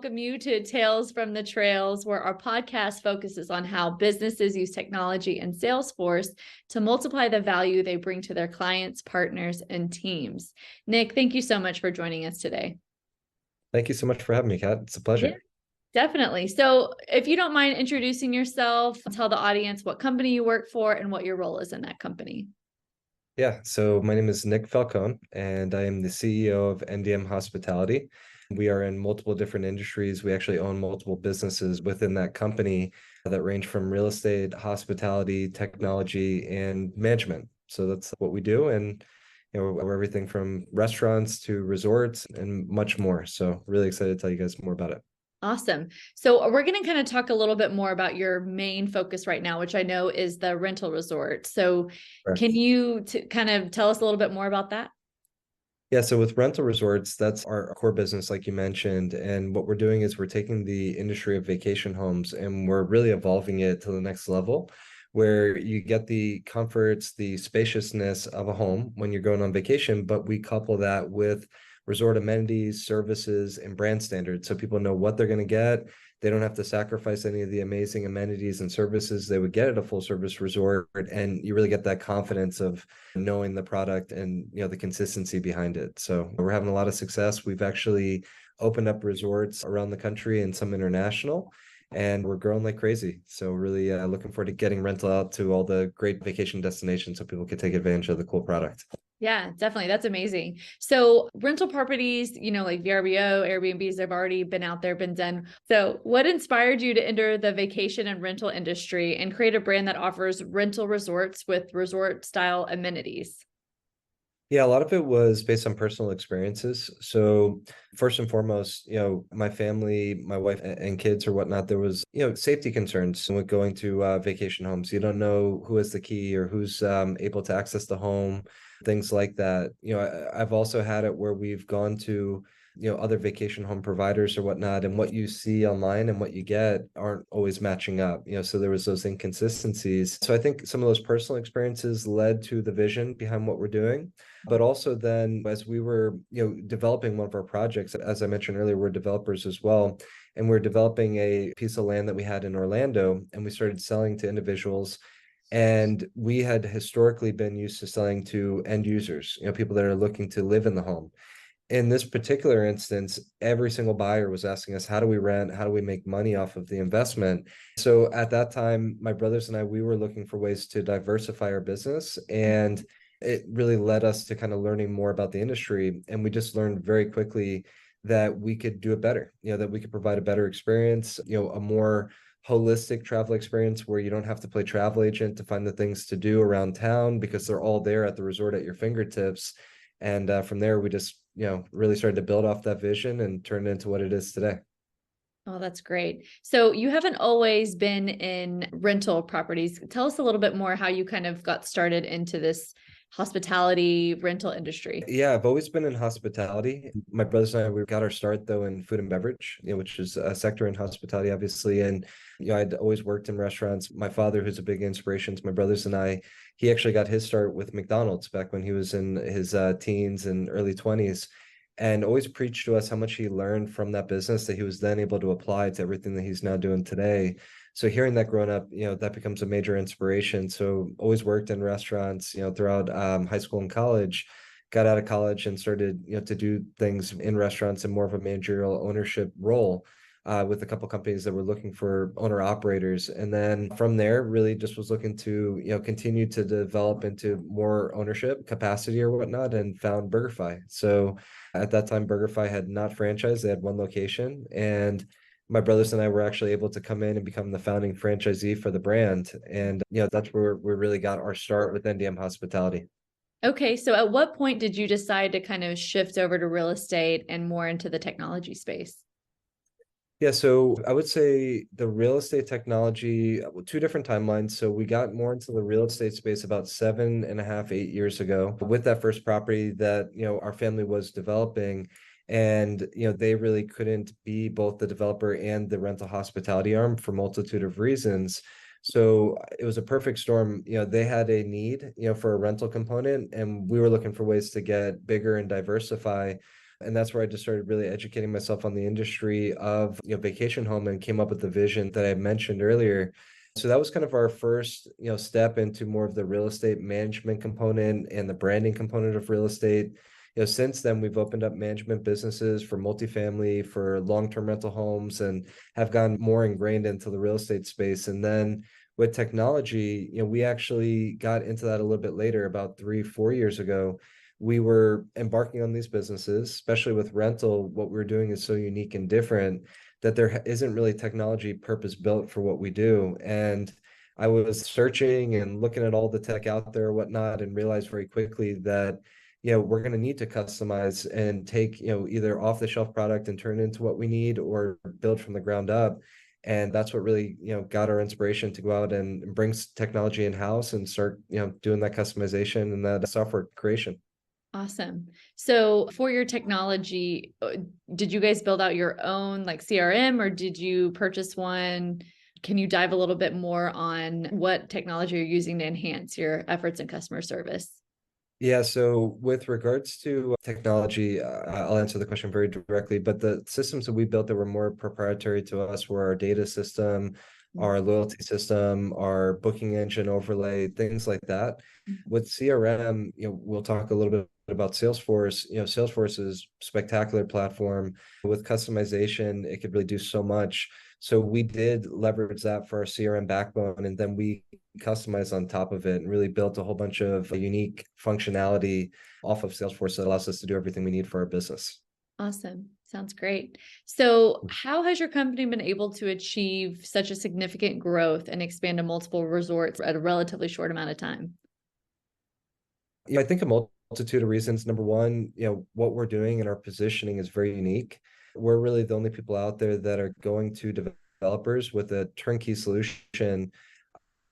welcome you to Tales from the Trails, where our podcast focuses on how businesses use technology and Salesforce to multiply the value they bring to their clients, partners, and teams. Nick, thank you so much for joining us today. Thank you so much for having me, Kat. It's a pleasure. Yeah, definitely. So if you don't mind introducing yourself, tell the audience what company you work for and what your role is in that company. Yeah, so my name is Nick Falcone, and I am the CEO of NDM Hospitality. We are in multiple different industries. We actually own multiple businesses within that company that range from real estate, hospitality, technology, and management. So that's what we do. And we're everything from restaurants to resorts and much more. So really excited to tell you guys more about it. Awesome. So we're going to kind of talk a little bit more about your main focus right now, which I know is the rental resort. So can you kind of tell us a little bit more about that? Yeah, so with rental resorts, that's our core business, like you mentioned. And what we're doing is we're taking the industry of vacation homes and we're really evolving it to the next level, where you get the comforts, the spaciousness of a home when you're going on vacation, but we couple that with resort amenities, services, and brand standards. So people know what they're going to get. They don't have to sacrifice any of the amazing amenities and services they would get at a full service resort. And you really get that confidence of knowing the product and the consistency behind it. So we're having a lot of success. We've actually opened up resorts around the country and some international, and we're growing like crazy. So really looking forward to getting rental out to all the great vacation destinations so people can take advantage of the cool product. Yeah, definitely. That's amazing. So rental properties, like VRBO, Airbnbs, they've already been out there, been done. So what inspired you to enter the vacation and rental industry and create a brand that offers rental resorts with resort style amenities? Yeah, a lot of it was based on personal experiences. So first and foremost, my family, my wife and kids or whatnot, there was, safety concerns with going to vacation homes. You don't know who has the key or who's able to access the home, things like that. I've also had it where we've gone to other vacation home providers or whatnot, and what you see online and what you get aren't always matching up. So there was those inconsistencies. So I think some of those personal experiences led to the vision behind what we're doing. But also then as we were developing one of our projects, as I mentioned earlier, we're developers as well, and we're developing a piece of land that we had in Orlando, and we started selling to individuals. And we had historically been used to selling to end users, people that are looking to live in the home. In this particular instance, every single buyer was asking us, how do we rent? How do we make money off of the investment? So at that time, my brothers and I, we were looking for ways to diversify our business. And it really led us to kind of learning more about the industry. And we just learned very quickly that we could do it better, that we could provide a better experience, a more holistic travel experience where you don't have to play travel agent to find the things to do around town because they're all there at the resort at your fingertips. And from there, we just, really started to build off that vision and turn it into what it is today. Oh, that's great. So you haven't always been in rental properties. Tell us a little bit more how you kind of got started into this hospitality rental industry. Yeah, I've always been in hospitality. My brothers and I, we got our start though in food and beverage, which is a sector in hospitality, obviously. And I'd always worked in restaurants. My father, who's a big inspiration to my brothers and I, he actually got his start with McDonald's back when he was in his teens and early 20s, and always preached to us how much he learned from that business that he was then able to apply to everything that he's now doing today. So hearing that growing up, that becomes a major inspiration. So always worked in restaurants, throughout high school and college. Got out of college and started, to do things in restaurants in more of a managerial ownership role with a couple companies that were looking for owner operators. And then from there, really just was looking to, continue to develop into more ownership capacity or whatnot, and found BurgerFi. So at that time, BurgerFi had not franchised; they had one location, and my brothers and I were actually able to come in and become the founding franchisee for the brand. And, that's where we really got our start with NDM Hospitality. Okay. So at what point did you decide to kind of shift over to real estate and more into the technology space? Yeah, so I would say the real estate technology, two different timelines. So we got more into the real estate space about 7.5, 8 years ago with that first property that, our family was developing. And, they really couldn't be both the developer and the rental hospitality arm for a multitude of reasons. So it was a perfect storm. They had a need, for a rental component, and we were looking for ways to get bigger and diversify And that's where I just started really educating myself on the industry of, vacation home, and came up with the vision that I mentioned earlier. So that was kind of our first, step into more of the real estate management component and the branding component of real estate. Since then, we've opened up management businesses for multifamily, for long-term rental homes, and have gone more ingrained into the real estate space. And then with technology, we actually got into that a little bit later, about 3, 4 years ago. We were embarking on these businesses, especially with rental. What we're doing is so unique and different that there isn't really technology purpose built for what we do. And I was searching and looking at all the tech out there, whatnot, and realized very quickly that we're going to need to customize and take, either off the shelf product and turn it into what we need, or build from the ground up. And that's what really, got our inspiration to go out and bring technology in house and start, doing that customization and that software creation. Awesome. So for your technology, did you guys build out your own like CRM, or did you purchase one? Can you dive a little bit more on what technology you're using to enhance your efforts in customer service? Yeah, so with regards to technology, I'll answer the question very directly, but the systems that we built that were more proprietary to us were our data system, our loyalty system, our booking engine overlay, things like that. With CRM, we'll talk a little bit about Salesforce. Salesforce is a spectacular platform. With customization, it could really do so much. So we did leverage that for our CRM backbone, and then we customized on top of it and really built a whole bunch of unique functionality off of Salesforce that allows us to do everything we need for our business. Awesome. Sounds great. So how has your company been able to achieve such a significant growth and expand to multiple resorts at a relatively short amount of time? I think a multitude of reasons. Number one, what we're doing and our positioning is very unique. We're really the only people out there that are going to developers with a turnkey solution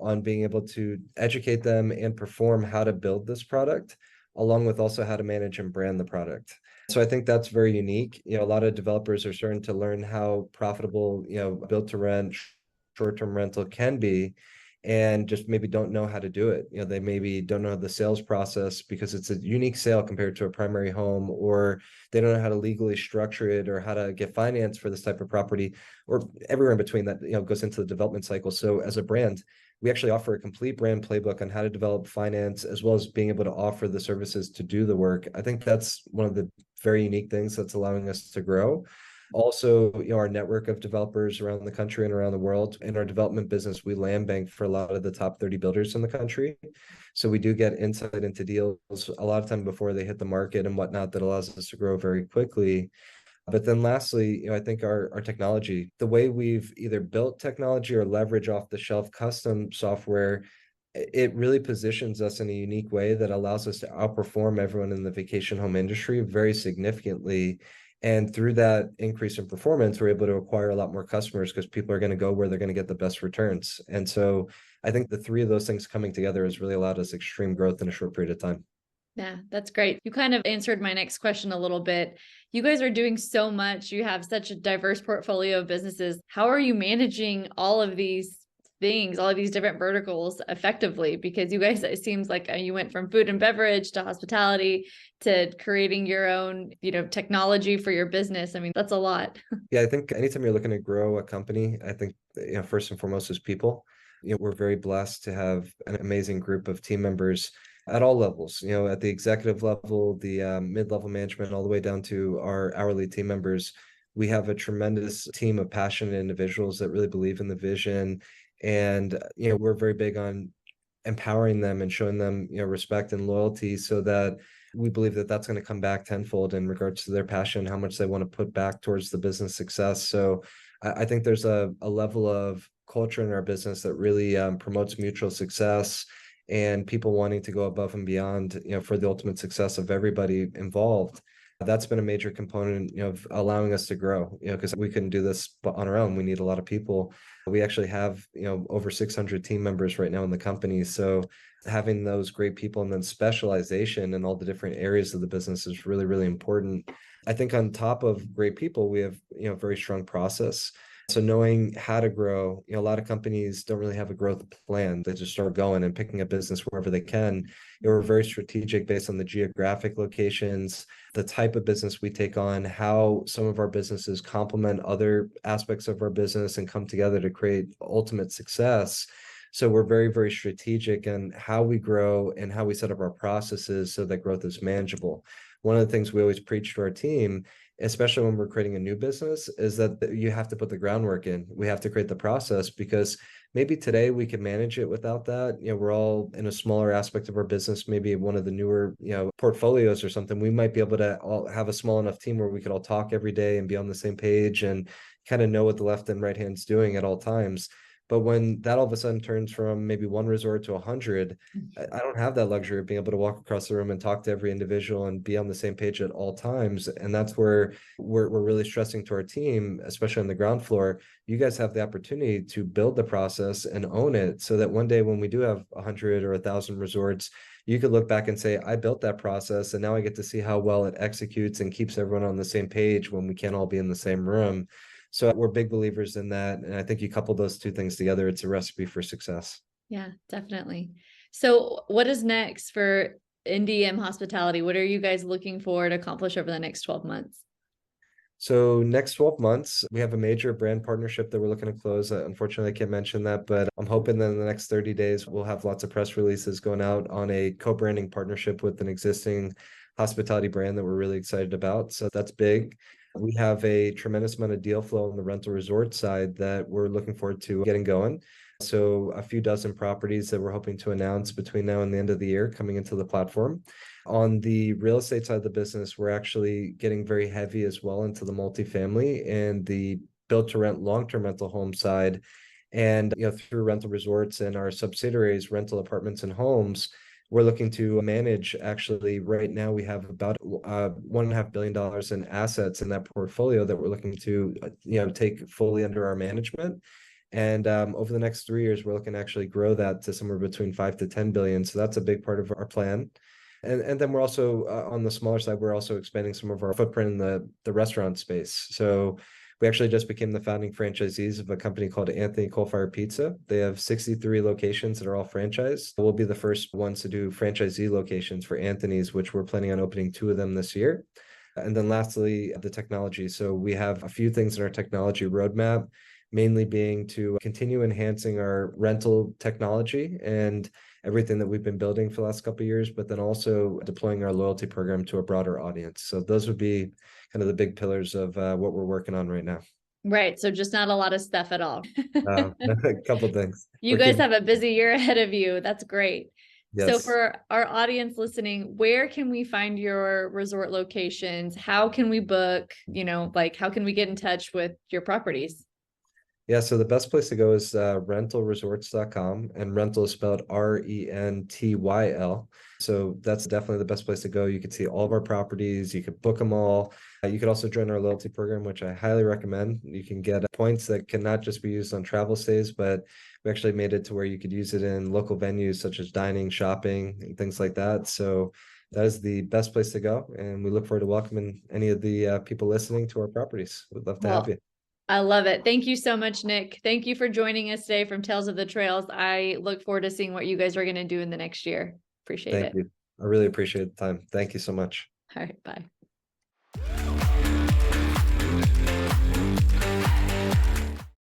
on being able to educate them and perform how to build this product, along with also how to manage and brand the product. So I think that's very unique. A lot of developers are starting to learn how profitable, build to rent, short-term rental can be, and just maybe don't know how to do it. They maybe don't know the sales process because it's a unique sale compared to a primary home, or they don't know how to legally structure it or how to get finance for this type of property, or everywhere in between that, goes into the development cycle. So as a brand, we actually offer a complete brand playbook on how to develop finance, as well as being able to offer the services to do the work. I think that's one of the very unique things that's allowing us to grow. Also, our network of developers around the country and around the world. In our development business, we land bank for a lot of the top 30 builders in the country. So we do get insight into deals a lot of time before they hit the market and whatnot, that allows us to grow very quickly. But then lastly, I think our technology, the way we've either built technology or leverage off the shelf custom software, it really positions us in a unique way that allows us to outperform everyone in the vacation home industry very significantly. And through that increase in performance, we're able to acquire a lot more customers because people are going to go where they're going to get the best returns. And so I think the three of those things coming together has really allowed us extreme growth in a short period of time. Yeah, that's great. You kind of answered my next question a little bit. You guys are doing so much. You have such a diverse portfolio of businesses. How are you managing all of these things, all of these different verticals effectively? Because you guys, it seems like you went from food and beverage to hospitality to creating your own, technology for your business. I mean, that's a lot. Yeah, I think anytime you're looking to grow a company, I think, first and foremost is people. We're very blessed to have an amazing group of team members at all levels, at the executive level, the mid-level management, all the way down to our hourly team members. We have a tremendous team of passionate individuals that really believe in the vision. And, we're very big on empowering them and showing them, respect and loyalty, so that we believe that that's going to come back tenfold in regards to their passion, how much they want to put back towards the business success. So I think there's a level of culture in our business that really promotes mutual success and people wanting to go above and beyond, for the ultimate success of everybody involved. That's been a major component, of allowing us to grow, because we couldn't do this on our own. We need a lot of people. We actually have, over 600 team members right now in the company. So having those great people and then specialization in all the different areas of the business is really, really important. I think on top of great people, we have, very strong process. So knowing how to grow, a lot of companies don't really have a growth plan. They just start going and picking up business wherever they can. We're very strategic based on the geographic locations, the type of business we take on, how some of our businesses complement other aspects of our business and come together to create ultimate success. So we're very, very strategic in how we grow and how we set up our processes so that growth is manageable. One of the things we always preach to our team, especially when we're creating a new business, is that you have to put the groundwork in. We have to create the process, because maybe today we can manage it without that. We're all in a smaller aspect of our business, maybe one of the newer, portfolios or something. We might be able to all have a small enough team where we could all talk every day and be on the same page and kind of know what the left and right hand's doing at all times. But when that all of a sudden turns from maybe one resort to 100, I don't have that luxury of being able to walk across the room and talk to every individual and be on the same page at all times. And that's where we're really stressing to our team, especially on the ground floor. You guys have the opportunity to build the process and own it, so that one day when we do have 100 or 1,000 resorts, you could look back and say, I built that process, and now I get to see how well it executes and keeps everyone on the same page when we can't all be in the same room. So we're big believers in that. And I think you couple those two things together, it's a recipe for success. Yeah, definitely. So what is next for NDM Hospitality? What are you guys looking for to accomplish over the next 12 months? So next 12 months, we have a major brand partnership that we're looking to close. Unfortunately, I can't mention that, but I'm hoping that in the next 30 days, we'll have lots of press releases going out on a co-branding partnership with an existing hospitality brand that we're really excited about. So that's big. We have a tremendous amount of deal flow on the rental resort side that we're looking forward to getting going. So a few dozen properties that we're hoping to announce between now and the end of the year coming into the platform. On the real estate side of the business, we're actually getting very heavy as well into the multifamily and the built to rent long-term rental home side. And through Rentyl Resorts and our subsidiaries, Rental Apartments and Homes, we're looking to manage. Actually, right now we have about $1.5 billion in assets in that portfolio that we're looking to take fully under our management. And over the next 3 years, we're looking to actually grow that to somewhere between 5 to 10 billion. So that's a big part of our plan. And then we're also on the smaller side, we're also expanding some of our footprint in the restaurant space. So we actually just became the founding franchisees of a company called Anthony Coal Fire Pizza. They have 63 locations that are all franchised. We'll be the first ones to do franchisee locations for Anthony's, which we're planning on opening 2 of them this year. And then lastly, the technology. So we have a few things in our technology roadmap, mainly being to continue enhancing our rental technology and everything that we've been building for the last couple of years, but then also deploying our loyalty program to a broader audience. So those would be kind of the big pillars of what we're working on right now. Right. So just not a lot of stuff at all. A couple of things. You guys have a busy year ahead of you. That's great. So Yes. for our audience listening, where can we find your resort locations? How can we book, how can we get in touch with your properties? Yeah, so the best place to go is rentylresorts.com, and rental is spelled RENTYL. So that's definitely the best place to go. You can see all of our properties, you can book them all. You can also join our loyalty program, which I highly recommend. You can get points that can not just be used on travel stays, but we actually made it to where you could use it in local venues such as dining, shopping, and things like that. So that is the best place to go. And we look forward to welcoming any of the people listening to our properties. We'd love to have you. I love it. Thank you so much, Nick. Thank you for joining us today from Tales of the Trails. I look forward to seeing what you guys are going to do in the next year. Appreciate it. Thank you. I really appreciate the time. Thank you so much. All right. Bye.